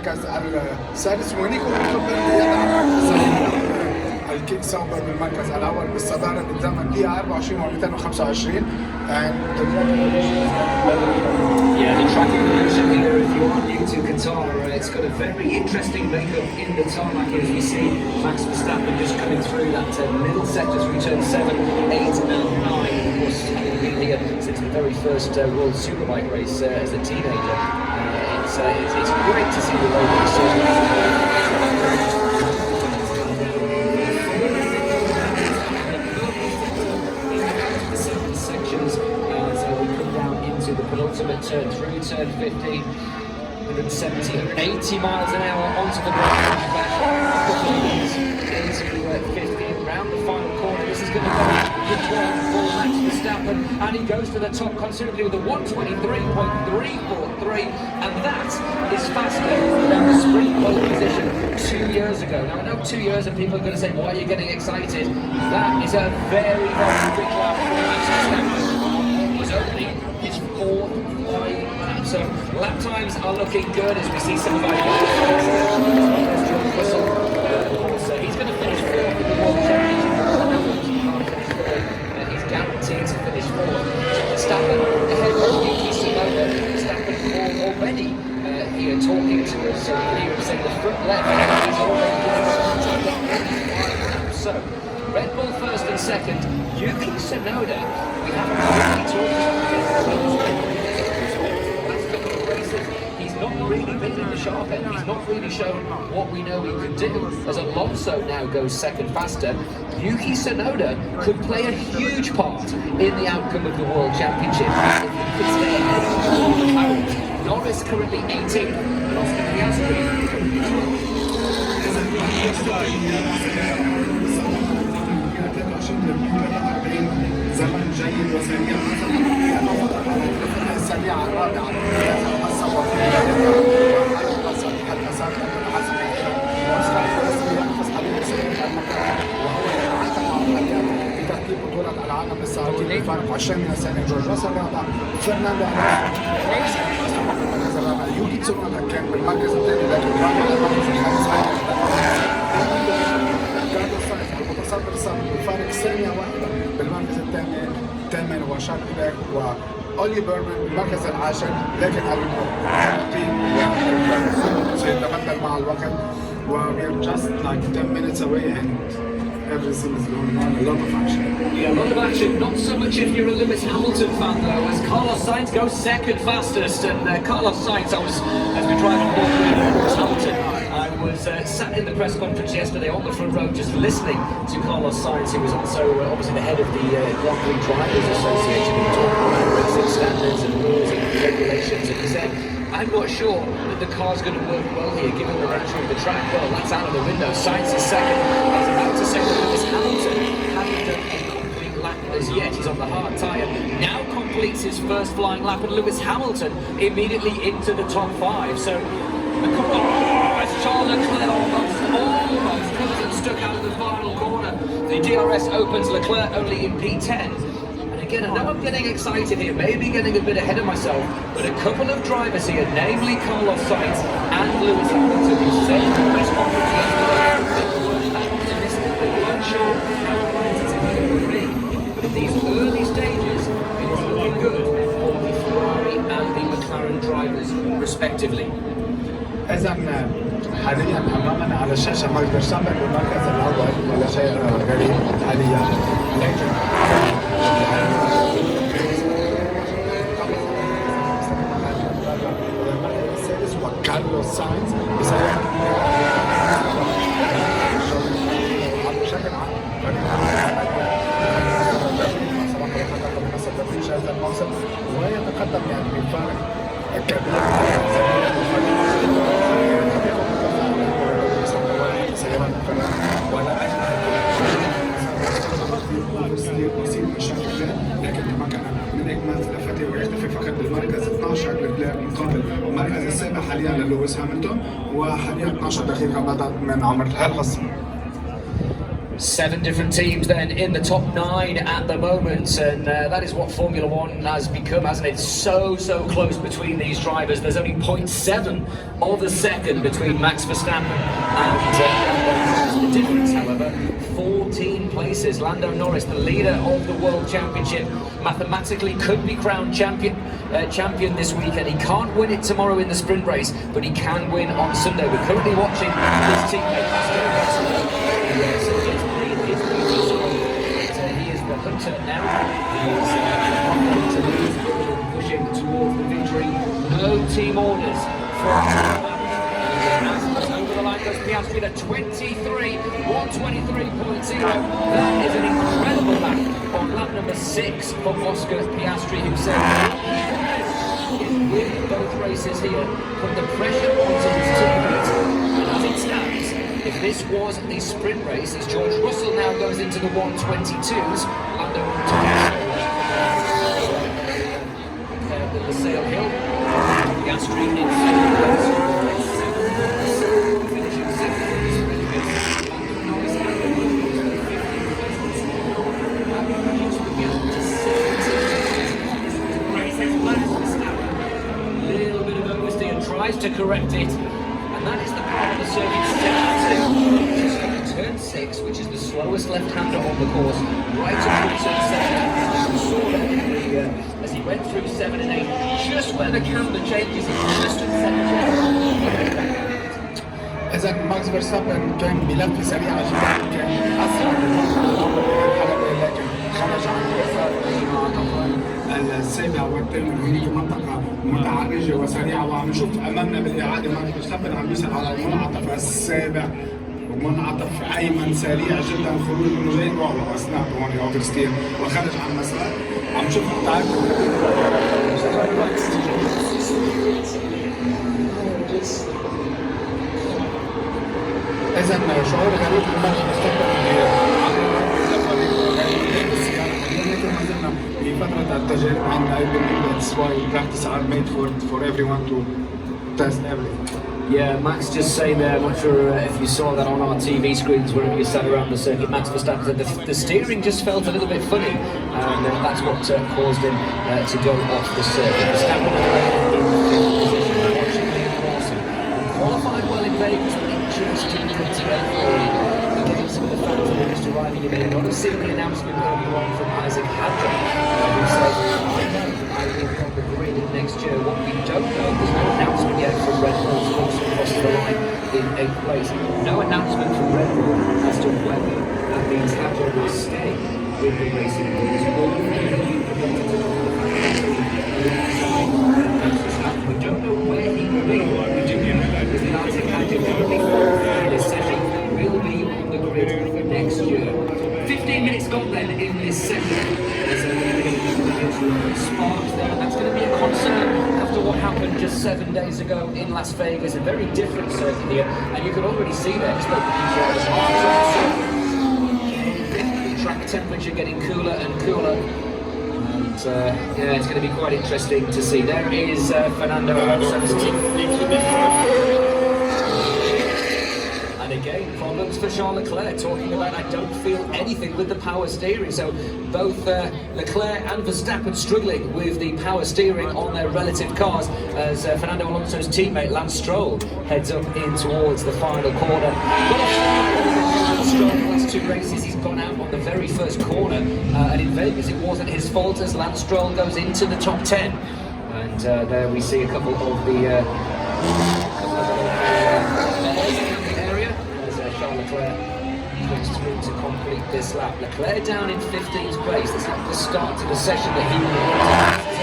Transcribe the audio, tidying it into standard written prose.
بالمركز السادس، ونيكو يضع الكيك ساوبر بالمركز الاول بالصداره بالزمن دقيقه 24 و225. and the Yeah, the track information here, if you are new to Qatar, it's got a very interesting makeup in the tarmac as we see Max Verstappen just coming through that middle sector to return 7, 8 and 9. Of course, having been here since the very first World Superbike race as a teenager. It's great to see the way that he's the penultimate turn through turn 50, 170, 80 miles an hour onto the ground, back into 50, round the final corner. This is going to go good one for Max Verstappen, and he goes to the top considerably with a 123.343, and that is faster than the sprint pole position 2 years ago. Now I know 2 years and people are going to say, why are you getting excited? That is a very, very quick lap for Max Verstappen. It was only his 4th wide lap, so lap times are looking good as we see some of our he's going to finish 4th in the World Championship. He's guaranteed to finish 4th. Verstappen ahead of Yuki Tsunoda. Verstappen already here talking to us, so here saying the front left, he's already doing so Red Bull first and second, Yuki Tsunoda. We haven't really talked about he's not really been in the sharp end. He's not really shown what we know he could do. As Alonso now goes second faster, Yuki Tsunoda could play a huge part in the outcome of the World Championship. If he could stay ahead of Norris currently 18, and Oscar Piastri currently 12. زمن جيد وسريع السريعة الرابعة الصوت حتى صارت الحسم وهو في ترتيب بطولة العالم السائقين بفارق 20 من ثانية. جورج راسل الرابع، فرناندو المركز الرابع، يوكي تسونودا كان بالمركز الثاني لكن رابع المركز الخامس. المتصدر السابق بفارق ثانية واحدة بالمركز الثامن وشارل كليرك، وأولي بيرمان بالمركز العاشر، لكن سيتبدل مع الوقت. We are just like 10 minutes away and everything is going on. A lot of action. Yeah, a lot of action. Not so much if you're a Lewis Hamilton fan though, as Carlos Sainz goes second fastest. And Carlos Sainz, as we drive on board Lewis Hamilton, I was sat in the press conference yesterday on the front row just listening to Carlos Sainz, who was also obviously the head of the Grand Prix Drivers Association, who talked about racing standards and rules and regulations, and he said, I'm not sure that the car's going to work well here, given the nature of the track. Well, that's out of the window. Sainz is second. I was about to say that Lewis Hamilton hadn't done a complete lap as yet. He's on the hard tyre. Now completes his first flying lap, and Lewis Hamilton immediately into the top 5. So, as Charles Leclerc almost comes and stuck out of the final corner. The DRS opens, Leclerc only in P10. Again, I know I'm getting excited here, maybe getting a bit ahead of myself, but a couple of drivers here, namely Carlos Sainz and Lewis Hamilton, who said in the press conference yesterday that they weren't that optimistic, they weren't sure how competitive it would be. But at these early stages, it is looking good for the Ferrari and the McLaren drivers, respectively. إذا حاليا أمامنا على الشاشة ماكس فيرستابن بالمركز الأول، ولا شيء غريب حاليا، لكن السادس وكارلوس ساينز بسيارة بشكل عام ويتقدم يعني بفارق كبير يصير بشكل، لكن كما كان من اجمل لفتره ويكتفي فقط بالمركز 12 لكلير مقابل المركز السابع حاليا للويس هامilton، وحاليا 12 دقيقه بدأت من عمر الحصه. 7 different teams then in the top 9 at the moment, and that is what Formula One has become, hasn't it? So close between these drivers. There's only 0.7 of a second between Max Verstappen and the difference, however, 14 places. Lando Norris, the leader of the World Championship, mathematically could be crowned champion this weekend. He can't win it tomorrow in the sprint race, but he can win on Sunday. We're currently watching his teammate he is the hunter now. He is pushing towards the victory. No team orders from over the line goes Piastri at 123.0. That is an incredible lap on lap number 6 for Oscar Piastri, who said he is winning both races here, put the pressure onto his teammates. And as it stands, if this was the sprint race, as George Russell now goes into the 122s, Lando the Sail Hill, Piastri in finishing second in the sprint race. Little bit of oversteer and tries to correct it, and that is the part of the circuit just going to turn 6, which is the slowest left-hander on the course, right up to turn 7. You saw that as he went through 7 and 8, just where the camber changes, just at 7. إذا ماكس فيرستابن كان بلفة سريعة جدا، كان أسرع من الحلبة، لكن خرج عن السابع والثامن. هناك منطقة متعرجة وسريعة، وعم نشوف أمامنا بالإعادة ماكس فيرستابن عم يصل على المنعطف السابع ومنعطف أيمن سريع جدا، خروج منه جيد وأثناء هون أوفرستير وخرج عن المسار. عم نشوف تعرف إذا شعور غريب لماكس فيرستابن بفترة التجارب عند I believe that's why practice are made for everyone to test everything. Yeah, Max just saying there, I'm not sure if you saw that on our TV screens wherever you sat around the circuit. Max Verstappen said the steering just felt a little bit funny, and that's what caused him to go off the circuit. Verstappen in position, qualified well in Vegas, but it just didn't come together for him. Again, some of the fans that were just arriving, you may not have seen an announcement earlier on from Isaac Hadjar, who said, I will come the grid next year. What we don't know, there's no announcement yet from Red Bull to also cross the line in 8th place. No announcement from Red Bull as to whether that means Hadjar will stay with the racing rules. We don't know where he will be. We do know that Isaac Hadjar will be in this session, will be on the grid next year. 15 minutes gone then in this session. Sparks there. That's going to be a concern after what happened just 7 days ago in Las Vegas. A very different circuit here, and you can already see there just the track temperature getting cooler and cooler. And yeah, it's going to be quite interesting to see. There is Fernando Alonso's team. And again, problems for Charles Leclerc, talking about I don't feel anything with the power steering. So both Leclerc and Verstappen struggling with the power steering on their relative cars as Fernando Alonso's teammate Lance Stroll heads up in towards the final corner. Stroll, the last 2 races he's gone out on the very first corner, and in Vegas it wasn't his fault as Lance Stroll goes into the top 10. And there we see a couple of the Leclerc comes through to complete this lap. Leclerc down in 15th place. That's not the start to the session that he wanted.